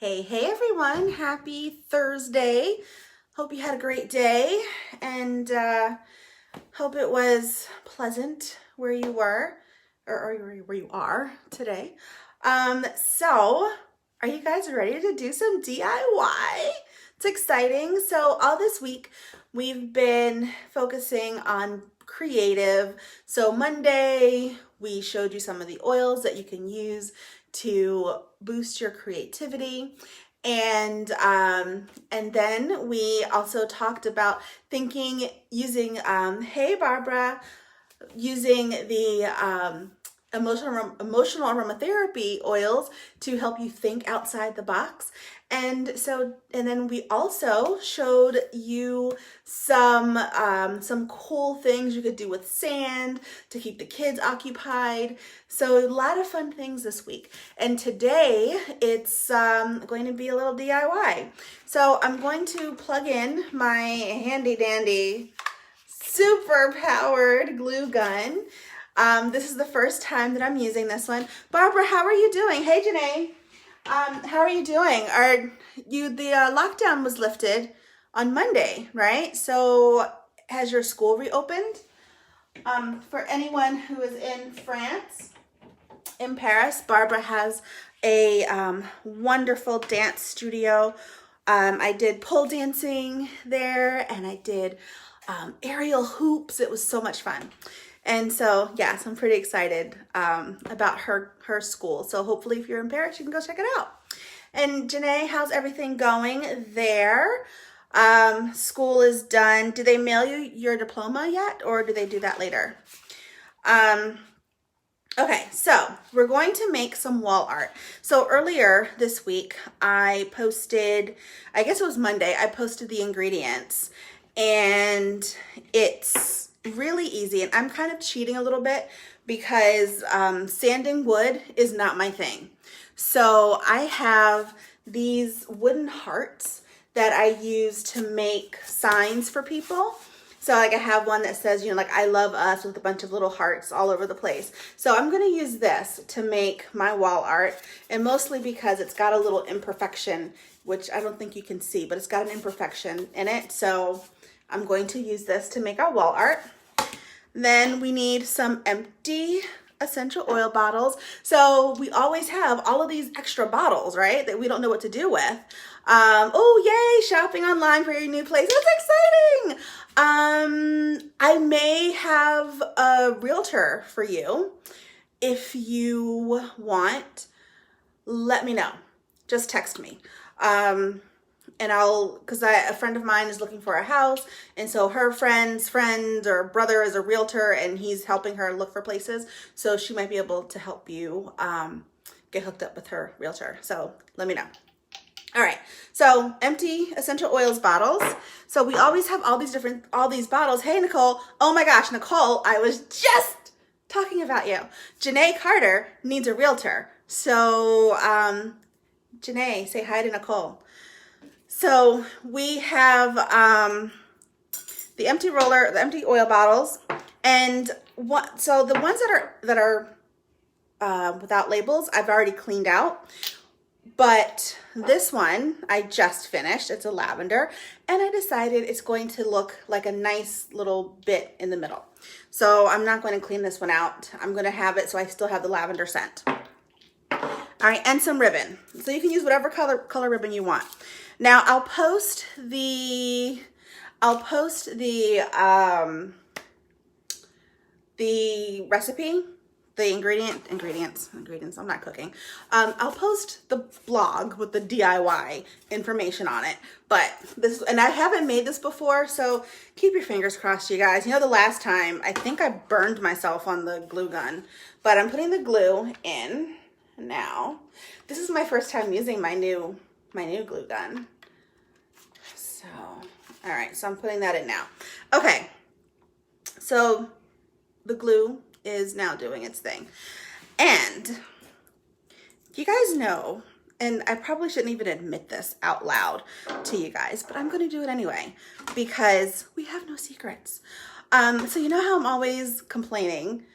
Hey everyone, happy Thursday. Hope you had a great day and hope it was pleasant where you were or where you are today. So are you guys ready to do some DIY? It's exciting. So all this week we've been focusing on creative. So Monday we showed you some of the oils that you can use to boost your creativity. And then we also talked about using hey Barbara, using the emotional aromatherapy oils to help you think outside the box. And then we also showed you some cool things you could do with sand to keep the kids occupied. So a lot of fun things this week. And today it's going to be a little DIY. So I'm going to plug in my handy dandy super powered glue gun. This is the first time that I'm using this one. Barbara, how are you doing? Hey, Janae. How are you doing? The lockdown was lifted on Monday, right? So has your school reopened? For anyone who is in France, in Paris, Barbara has a wonderful dance studio. I did pole dancing there and I did aerial hoops. It was so much fun. And so, yes, I'm pretty excited about her school. So hopefully if you're in Paris, you can go check it out. And Janae, how's everything going there? School is done. Did they mail you your diploma yet, or do they do that later? Okay, so we're going to make some wall art. So earlier this week, I posted, I guess it was Monday, I posted the ingredients. And it's really easy, and I'm kind of cheating a little bit because sanding wood is not my thing. So I have these wooden hearts that I use to make signs for people. So like I have one that says, like I love us, with a bunch of little hearts all over the place. So I'm going to use this to make my wall art, and mostly because it's got a little imperfection, which I don't think you can see, but it's got an imperfection in it. So I'm going to use this to make our wall art. Then we need some empty essential oil bottles. So we always have all of these extra bottles, right, that we don't know what to do with. Oh, yay, shopping online for your new place. That's exciting. I may have a realtor for you. If you want, let me know. Just text me. And because a friend of mine is looking for a house, and so her friend's friend or brother is a realtor, and he's helping her look for places. So she might be able to help you get hooked up with her realtor. So let me know. All right, so empty essential oils bottles. So we always have all these bottles. Hey, Nicole. Oh my gosh, Nicole, I was just talking about you. Janae Carter needs a realtor. So Janae, say hi to Nicole. So we have the empty oil bottles, and so the ones that are without labels, I've already cleaned out. But this one I just finished. It's a lavender, and I decided it's going to look like a nice little bit in the middle. So I'm not going to clean this one out. I'm going to have it so I still have the lavender scent. All right, and some ribbon. So you can use whatever color ribbon you want. Now I'll post the recipe, the ingredients. I'm not cooking. I'll post the blog with the DIY information on it. But and I haven't made this before, so keep your fingers crossed, you guys. The last time I think I burned myself on the glue gun, but I'm putting the glue in now. This is my first time using my new glue gun. So, all right, so I'm putting that in now. Okay, so the glue is now doing its thing. And you guys know, and I probably shouldn't even admit this out loud to you guys, but I'm going to do it anyway because we have no secrets. So you know how I'm always complaining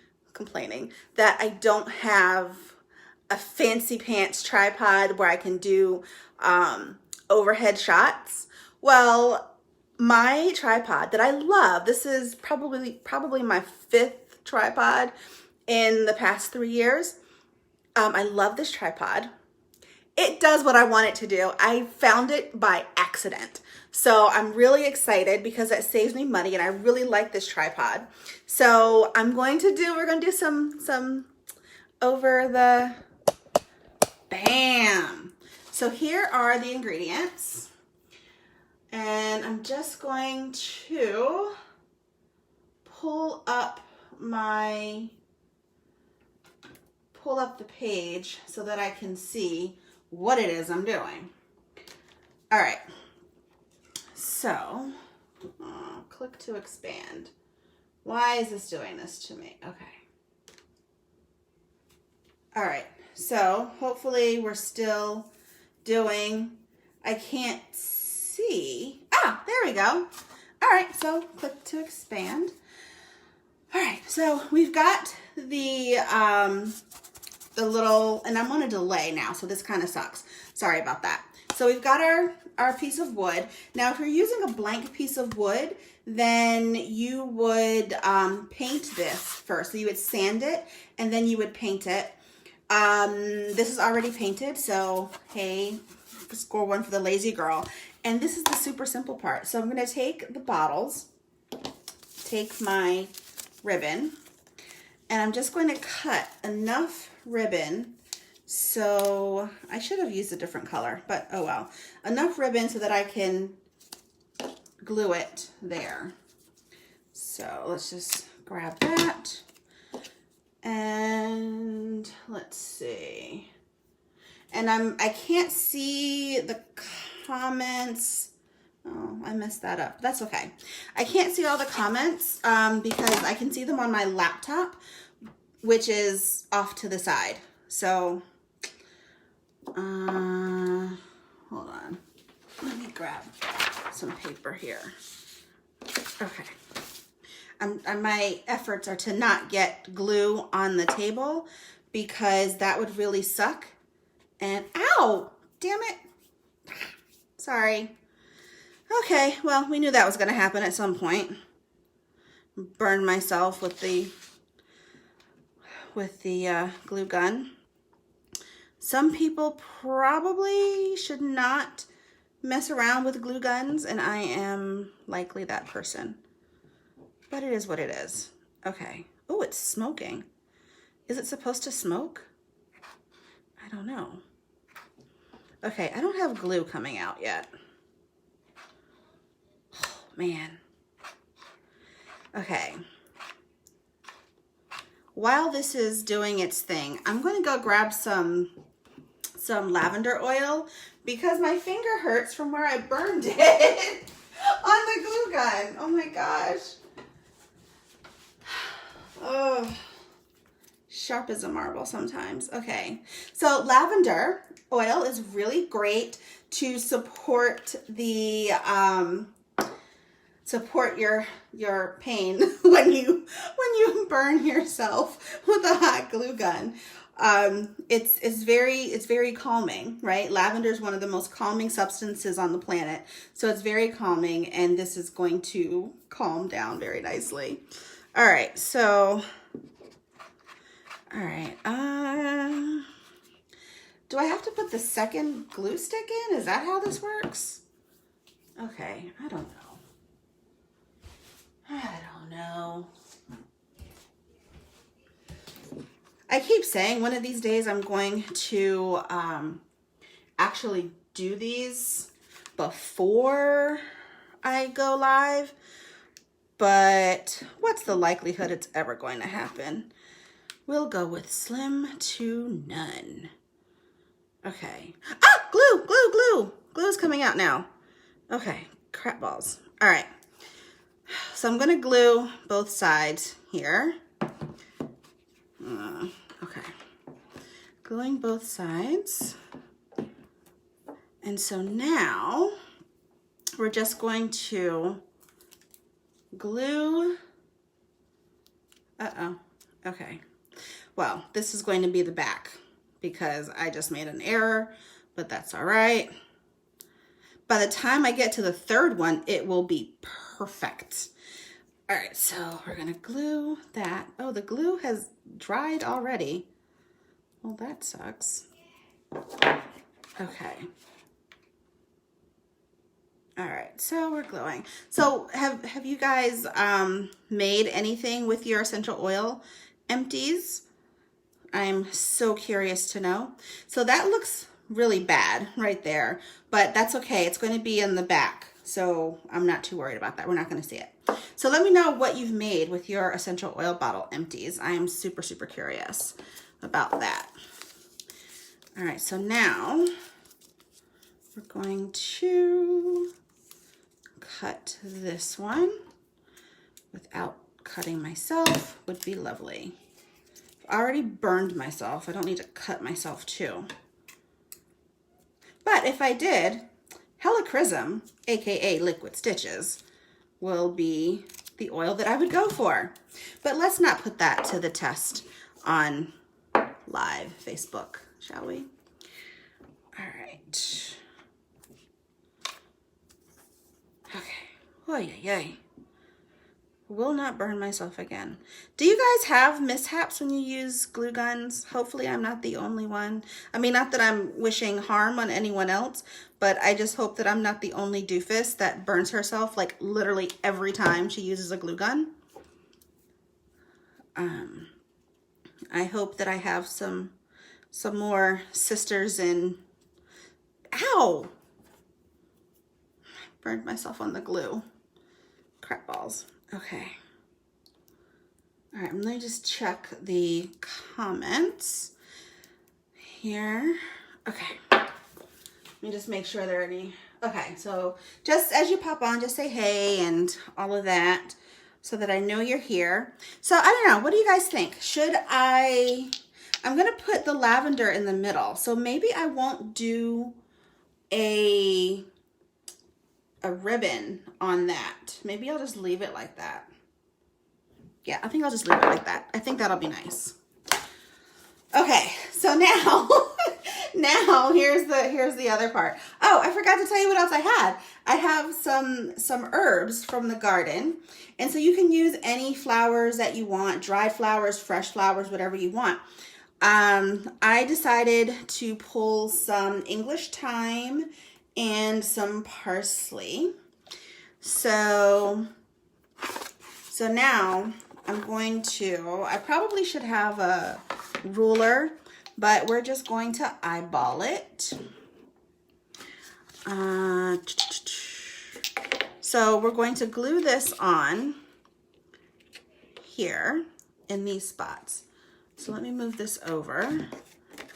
that I don't have a fancy pants tripod where I can do overhead shots. Well, my tripod that I love, this is probably my 5th tripod in the past 3 years. I love this tripod. It does what I want it to do. I found it by accident. So I'm really excited because it saves me money and I really like this tripod. So we're going to do some over the, bam. So here are the ingredients. And I'm just going to pull up the page so that I can see what it is I'm doing. All right. So, click to expand. Why is this doing this to me? Okay. All right. So, hopefully we're still doing, I can't see. Ah, there we go. All right, so click to expand. All right, so we've got the little, and I'm on a delay now, so this kind of sucks. Sorry about that. So we've got our piece of wood. Now, if you're using a blank piece of wood, then you would paint this first. So you would sand it, and then you would paint it. This is already painted, so hey, score 1 for the lazy girl. And this is the super simple part. So I'm going to take the bottles, take my ribbon, and I'm just going to cut enough ribbon. So I should have used a different color, but oh well. Enough ribbon so that I can glue it there. So let's just grab that. And let's see. And I can't see the comments. Oh, I messed that up. That's okay. I can't see all the comments because I can see them on my laptop, which is off to the side. So, hold on. Let me grab some paper here. Okay. My efforts are to not get glue on the table because that would really suck. And ow, damn it. Sorry. Okay, well, we knew that was going to happen at some point. Burned myself with the glue gun. Some people probably should not mess around with glue guns, and I am likely that person. But it is what it is. Okay. Oh, it's smoking. Is it supposed to smoke? I don't know. Okay, I don't have glue coming out yet. Oh, man. Okay. While this is doing its thing, I'm going to go grab some lavender oil because my finger hurts from where I burned it on the glue gun. Oh my gosh. Oh, sharp as a marble sometimes. Okay, so lavender oil is really great to support the support your pain when you burn yourself with a hot glue gun. It's very calming, right? Lavender is one of the most calming substances on the planet, so it's very calming, and this is going to calm down very nicely. All right, so, all right, do I have to put the second glue stick in? Is that how this works? Okay, I don't know. I keep saying one of these days I'm going to actually do these before I go live. But what's the likelihood it's ever going to happen? We'll go with slim to none. Okay. Ah, glue. Glue's coming out now. Okay, crap balls. All right. So I'm going to glue both sides here. Okay. Gluing both sides. And so now we're just going to glue. Okay. Well, this is going to be the back because I just made an error, but that's all right. By the time I get to the third one, it will be perfect. All right, so we're gonna glue that. Oh, the glue has dried already. Well, that sucks. Okay. All right, so we're gluing. So have you guys made anything with your essential oil empties? I'm so curious to know. So that looks really bad right there, but that's okay. It's going to be in the back, so I'm not too worried about that. We're not going to see it. So let me know what you've made with your essential oil bottle empties. I am super, super curious about that. All right, so now we're going to cut this one without cutting myself. Would be lovely. I've already burned myself. I don't need to cut myself too. But if I did, Helichrysum, aka Liquid Stitches, will be the oil that I would go for. But let's not put that to the test on live Facebook, shall we? All right. Okay. Oh, yeah. Will not burn myself again. Do you guys have mishaps when you use glue guns? Hopefully I'm not the only one. I mean, not that I'm wishing harm on anyone else, but I just hope that I'm not the only doofus that burns herself like literally every time she uses a glue gun. I hope that I have some more sisters in... Ow! Burned myself on the glue. Crap balls. Okay. All right, let me just check the comments here. Okay. Let me just make sure there are any. Okay, so just as you pop on, just say hey and all of that so that I know you're here. So I don't know, what do you guys think? I'm gonna put the lavender in the middle. So maybe I won't do a ribbon on that. Maybe I'll just leave it like that. Yeah, I think I'll just leave it like that. I think that'll be nice. Okay, so now, here's the other part. Oh, I forgot to tell you what else I had. I have some herbs from the garden. And so you can use any flowers that you want, dried flowers, fresh flowers, whatever you want. I decided to pull some English thyme and some parsley. So now I'm going to, I probably should have a ruler, but we're just going to eyeball it. So we're going to glue this on here in these spots. So let me move this over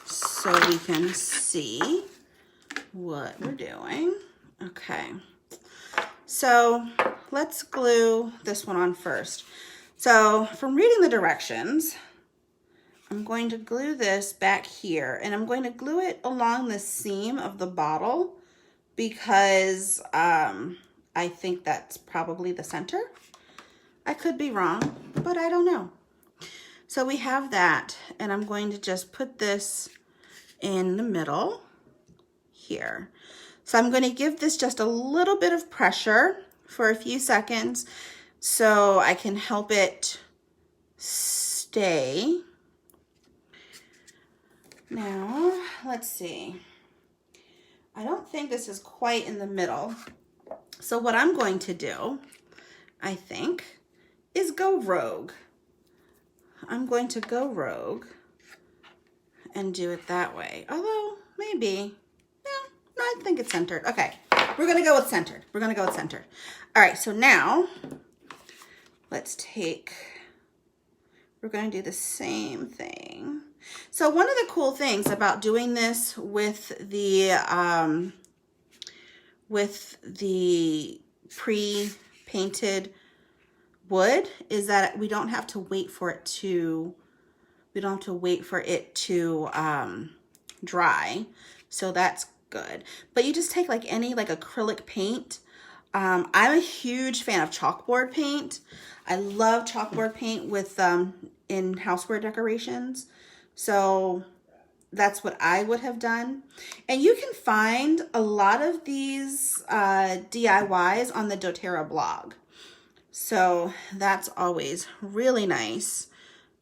so we can see what we're doing. Okay, so let's glue this one on first. So from reading the directions, I'm going to glue this back here, and I'm going to glue it along the seam of the bottle because I think that's probably the center. I could be wrong, but I don't know. So we have that, and I'm going to just put this in the middle here. So I'm going to give this just a little bit of pressure for a few seconds so I can help it stay. Now, let's see. I don't think this is quite in the middle. So what I'm going to do, I think, is go rogue. I'm going to go rogue and do it that way. Although, maybe, no, I think it's centered. Okay, we're gonna go with centered. We're gonna go with centered. All right, so now, let's take, we're gonna do the same thing. So one of the cool things about doing this with the pre-painted wood is that we don't have to wait for it to dry. So that's good. But you just take like any acrylic paint. I'm a huge fan of chalkboard paint. I love chalkboard paint with in houseware decorations. So that's what I would have done. And you can find a lot of these DIYs on the doTERRA blog. So that's always really nice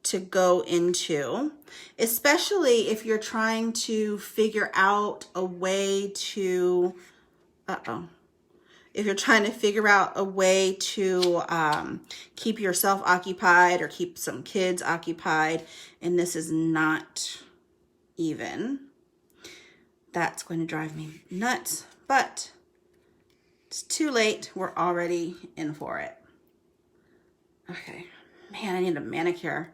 to go into, especially if you're trying to figure out a way to, if you're trying to figure out a way to keep yourself occupied or keep some kids occupied, and this is not even, that's going to drive me nuts, but it's too late. We're already in for it. Okay, man, I need a manicure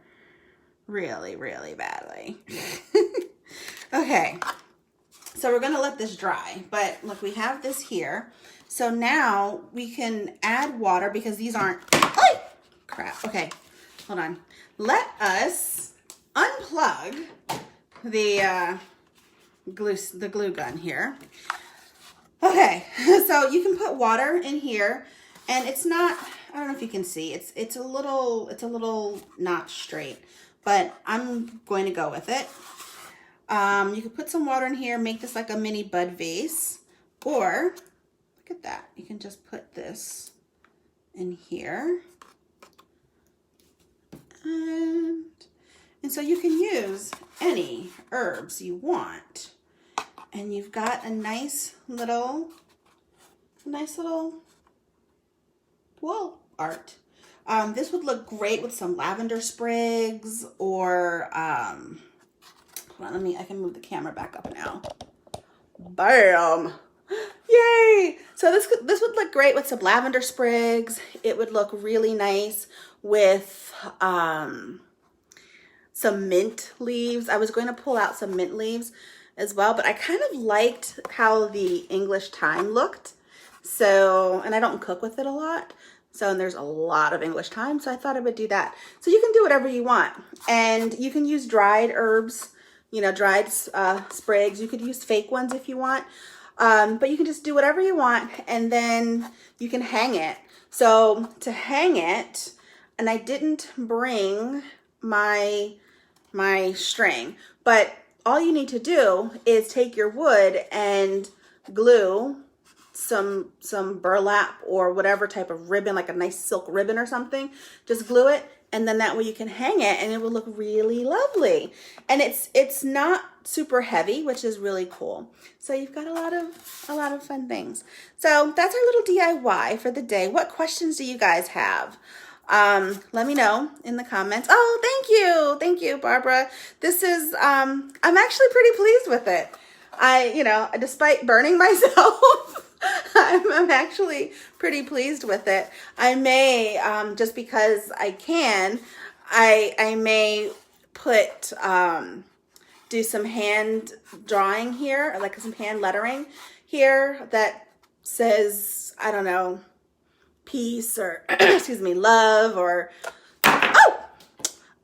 really, really badly. Okay, so we're gonna let this dry, but look, we have this here. So now we can add water because these aren't, oh, crap. Okay, hold on. Let us unplug the glue gun here. Okay, so you can put water in here, and it's not, I don't know if you can see, it's a little not straight, but I'm going to go with it. You could put some water in here, make this like a mini bud vase, or look at that, you can just put this in here, and so you can use any herbs you want, and you've got a nice little wall art. This would look great with some lavender sprigs, or hold on, I can move the camera back up now. Bam! Yay! So this would look great with some lavender sprigs. It would look really nice with some mint leaves. I was going to pull out some mint leaves as well, but I kind of liked how the English thyme looked. So, and I don't cook with it a lot. So, and there's a lot of English thyme, so I thought I would do that. So you can do whatever you want. And you can use dried herbs, you know, dried sprigs. You could use fake ones if you want. But you can just do whatever you want, and then you can hang it. So to hang it, and I didn't bring my string, but all you need to do is take your wood and glue some burlap or whatever type of ribbon, like a nice silk ribbon or something. Just glue it, and then that way you can hang it, and it will look really lovely. And it's not super heavy, which is really cool. So you've got a lot of fun things. So that's our little DIY for the day. What questions do you guys have? Let me know in the comments. Oh, thank you, Barbara. This is I'm actually pretty pleased with it. Despite burning myself, I'm actually pretty pleased with it. I may, just because I can, I may put, do some hand drawing here, like some hand lettering here that says, I don't know, peace or, excuse me, love or, oh!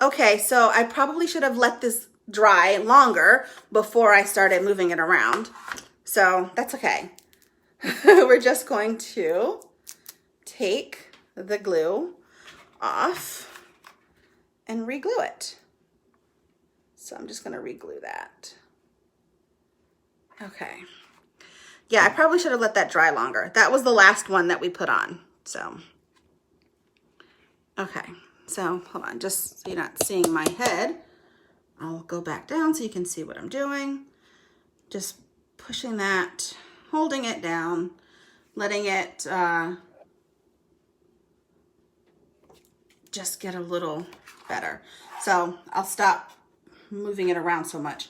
Okay, so I probably should have let this dry longer before I started moving it around. So that's okay. We're just going to take the glue off and re-glue it. So I'm just going to re-glue that. Okay. Yeah, I probably should have let that dry longer. That was the last one that we put on. So, okay. So hold on, just so you're not seeing my head. I'll go back down so you can see what I'm doing. Just pushing that, holding it down, letting it just get a little better. So I'll stop moving it around so much.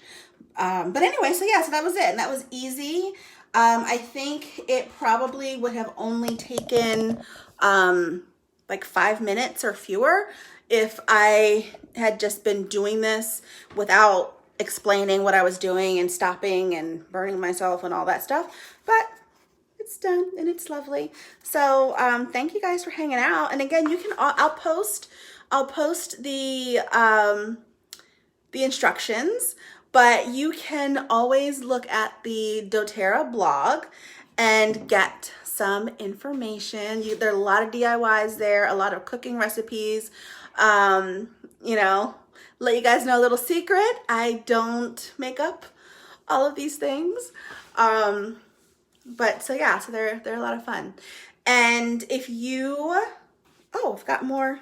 But anyway, so yeah, so that was it. And that was easy. I think it probably would have only taken like 5 minutes or fewer if I had just been doing this without explaining what I was doing and stopping and burning myself and all that stuff. But it's done and it's lovely. So thank you guys for hanging out. And again, you can, I'll post the instructions, but you can always look at the doTERRA blog and get some information. There are a lot of DIYs there, a lot of cooking recipes, you know, let you guys know a little secret. I don't make up all of these things. But so yeah, so they're a lot of fun. And if you, oh, I've got more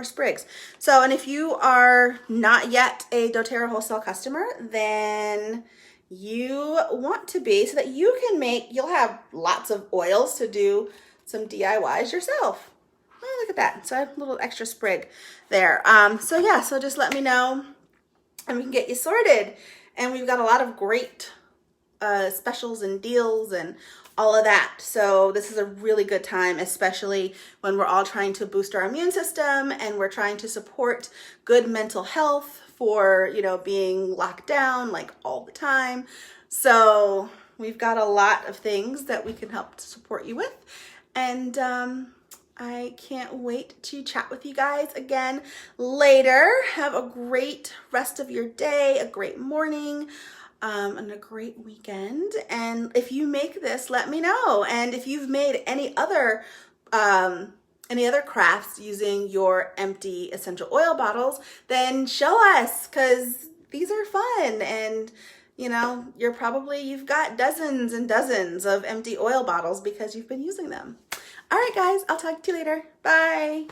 sprigs. So, and if you are not yet a doTERRA wholesale customer, then you want to be, so that you can make, you'll have lots of oils to do some DIYs yourself. Oh, look at that. So I have a little extra sprig there. So yeah, so just let me know and we can get you sorted. And we've got a lot of great specials and deals and all of that. So this is a really good time, especially when we're all trying to boost our immune system and we're trying to support good mental health for, you know, being locked down like all the time. So we've got a lot of things that we can help to support you with. And I can't wait to chat with you guys again later. Have a great rest of your day, a great morning, and a great weekend. And if you make this, let me know. And if you've made any other crafts using your empty essential oil bottles, then show us, because these are fun. And you know, you've got dozens and dozens of empty oil bottles because you've been using them. All right, guys, I'll talk to you later. Bye.